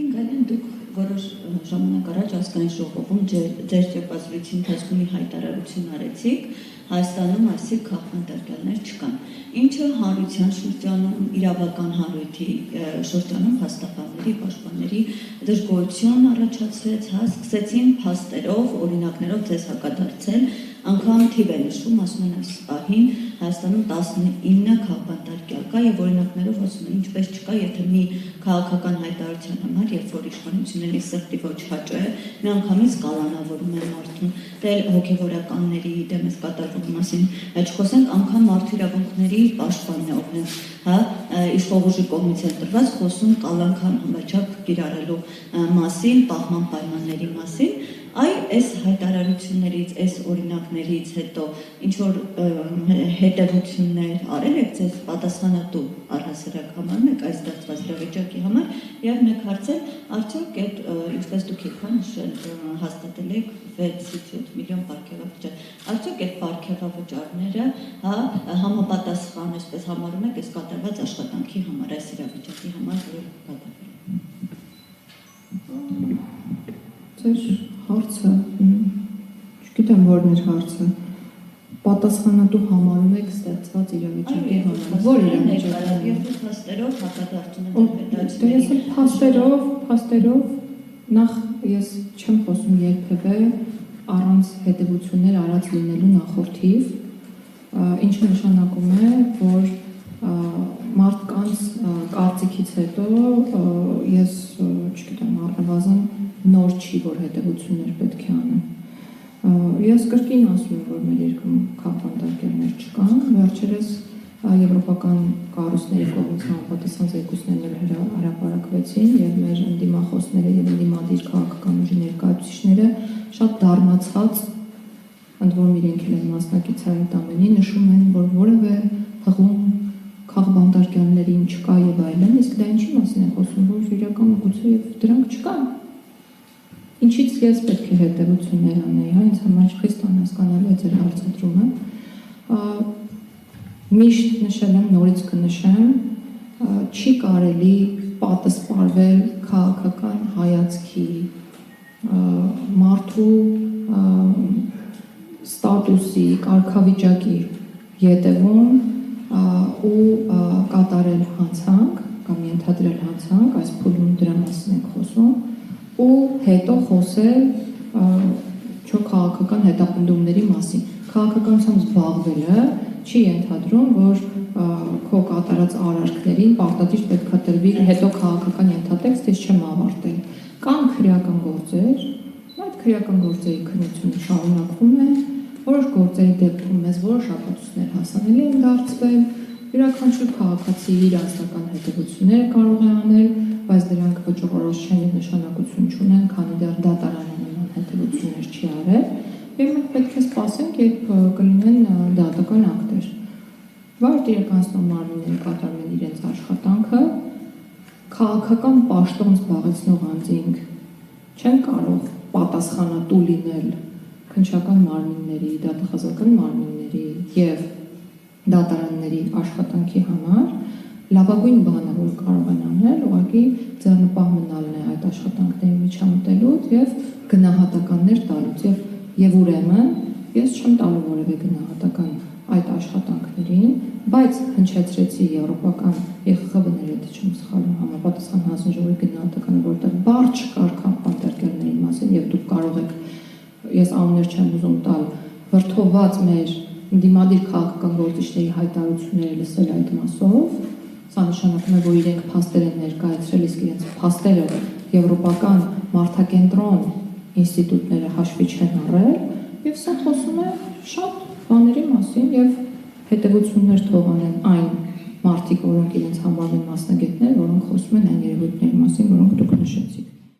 եկինք, այլեն դուք որոշ ժամանակ առաջ ազգային ժողովում ձեր ճեպազրույցի ընթացքում մի հայտարարություն արեցիք, Հայաստանում այսիկ քաղաքապետարներ չկան, ինչը հանրության շրջանում, իրավական հանրույթի շրջանում հաստատավարների, պաշտպանների դժգոհություն առաջացրեց, սկսեցին փաստերով, օրինակներով ձեզ հակադարձել, անգամ թիվ է նշում, ասում են այս պահին Հայաստանում 19 քաղաքապետար կա եւ օրինակներով ասում են ինչպես չկա, եթե մի քաղաքական հայտարարության համար, երբ որ իշխանությունների սրտի ոչ հաճո է, միանգամից կալանավորում են մարդուն, դե հոգեվորականների դեմս կատարվող մասին չխոսենք, անգամ մարդու իրավունքների պաշտպանն է օրինակ, հա, իշխող ուժի կողմից են տրված խոսում կալանքան համաչափ կիրառելու մասին, պահման պայմանների մասին, այս հայտարարություններից, այս օրինակներից հետո ինչ որ հետևություններ արել եք ձեզ պատասխանատու առհասարակ համարում եք այս դարձված իրավիճակի համար եւ մեկ հարցել, արդյոք այդ ինչպես դուք եք նշել հաստատել եք 6-7 միլիոն պարգևավճար, արդյոք այդ պարգևավճարները համապատասխան այսպես համարում եք այս կատարված աշխատանքի համար, այս իրավիճակի համար, որը կատարվել Ձեր հարցը, չգիտեմ որն էր հարցը, պատասխանատու համարում եք ստեղծված իրավիճակի համար, որ իրավիճակի եւ փաստերով հակադարձում եք փաստերով նախ ես չեմ խոսում երբևէ առանց հետևություններ արած լինելու նախորդիվ, ինչը նշանակում է, որ մարդկանց կարծիքից հետո ես չգիտեմ առնվազն նոր չի, որ հետևություններ պետք է անեմ։ Ես կրկին ասում եմ, որ մեր երկրում քաղաքապետարներ չկան, վերջերս եվրոպական կառույցների կողմից համապատասխան զեկույցներ հրապարակվեցին եւ մեր ընդդիմախոսները եւ ընդդիմադիր քաղաքական ուժի ներկայացուցիչները շատ դառնացած, ընդ որում իրենք էլ են մասնակիցներ այդ ամենի, նշում են, որ որևէ հղում քաղաքապետարներին չկա եւ այլն, իսկ դա ինչի մասին է խոսում, որ իրականում գուցե եւ դրանք չկան։ Ինչից ես պետք է հետևություններ անեի, ինձ համար խիստ անհասկանալի է ձեր հարցադրումը։ Միշտ նշել եմ, նորից կնշեմ, չի կարելի պատասխանվել քաղաքական հայացքի, մարդու ստատուսի, կարգավիճակի ետևում ու կատարել հանցանք կամ ենթադրել հանցանք, այս փուլում դրա մասին ենք խոսում, ու հետո խոսել քաղաքական հետապնդումների մասին։ Քաղաքականությամբ զբաղվելը չի ենթադրում, որ քո կատարած արարքներին պարտադիր պետք է տրվի հետո քաղաքական ենթատեքստ, ես չեմ ավարտել։ Կան քրեական գործեր, այդ քրեական գործերի քննությունը շարունակվում է, որոշ գործերի դեպքում մեզ որոշ ապացույցներ հասանելի են դարձվել, յուրաքանչյուր քաղաքացի իր անձնական հետևությունները կարող է անել, բայց դրանք վճռորոշ չեն եւ նշանակություն չունեն, քանի դեռ դատարանը նման հետևություններ չի արել, եւ մենք պետք է սպասենք, երբ կլինեն դատական ակտեր։ Վարդ իրականացնող մարմինները կատարում են իրենց աշխատանքը, քաղաքական պաշտոն զբաղեցնող անձինք չեն կարող պատասխանատու լինել քննչական մարմինների, դատախազական մարմինների եւ դատարանների աշխատանքի համար, լավագույն բանը, որ կարող են անել, ուղղակի ձեռնպահ մնալն է այդ աշխատանքների միջամտելուց եւ գնահատականներ տալուց եւ ուրեմն ես չեմ տալու որևէ գնահատական այդ աշխատանքներին, բայց հնչեցրեցի եվրոպական ԵԽԽՎ-ների եթե չեմ սխալվում համապատասխան հանձնաժողովի գնահատականը, որտեղ բառ չկար քաղաքապետարների մասին եւ դուք կարող եք, ես անուններ չեմ ուզում տալ, վրդոված մեր դիմադիր քաղաքական գործիչների հայտարարությունները լսել այդ մասով, սա նշանակում է, որ իրենք փաստեր են ներկայացրել, իսկ իրենց փաստերը եվրոպական մարդակենտրոն ինստիտուտները հաշվի չեն առել, եւ սա խոսում է շատ բաների մասին եւ հետևություններ թողանեն այն մարդիկ, որոնք իրենց համարում են մասնագետներ, որոնք խոսում են այն երևույթների մասին, որոնք դուք նշեցիք։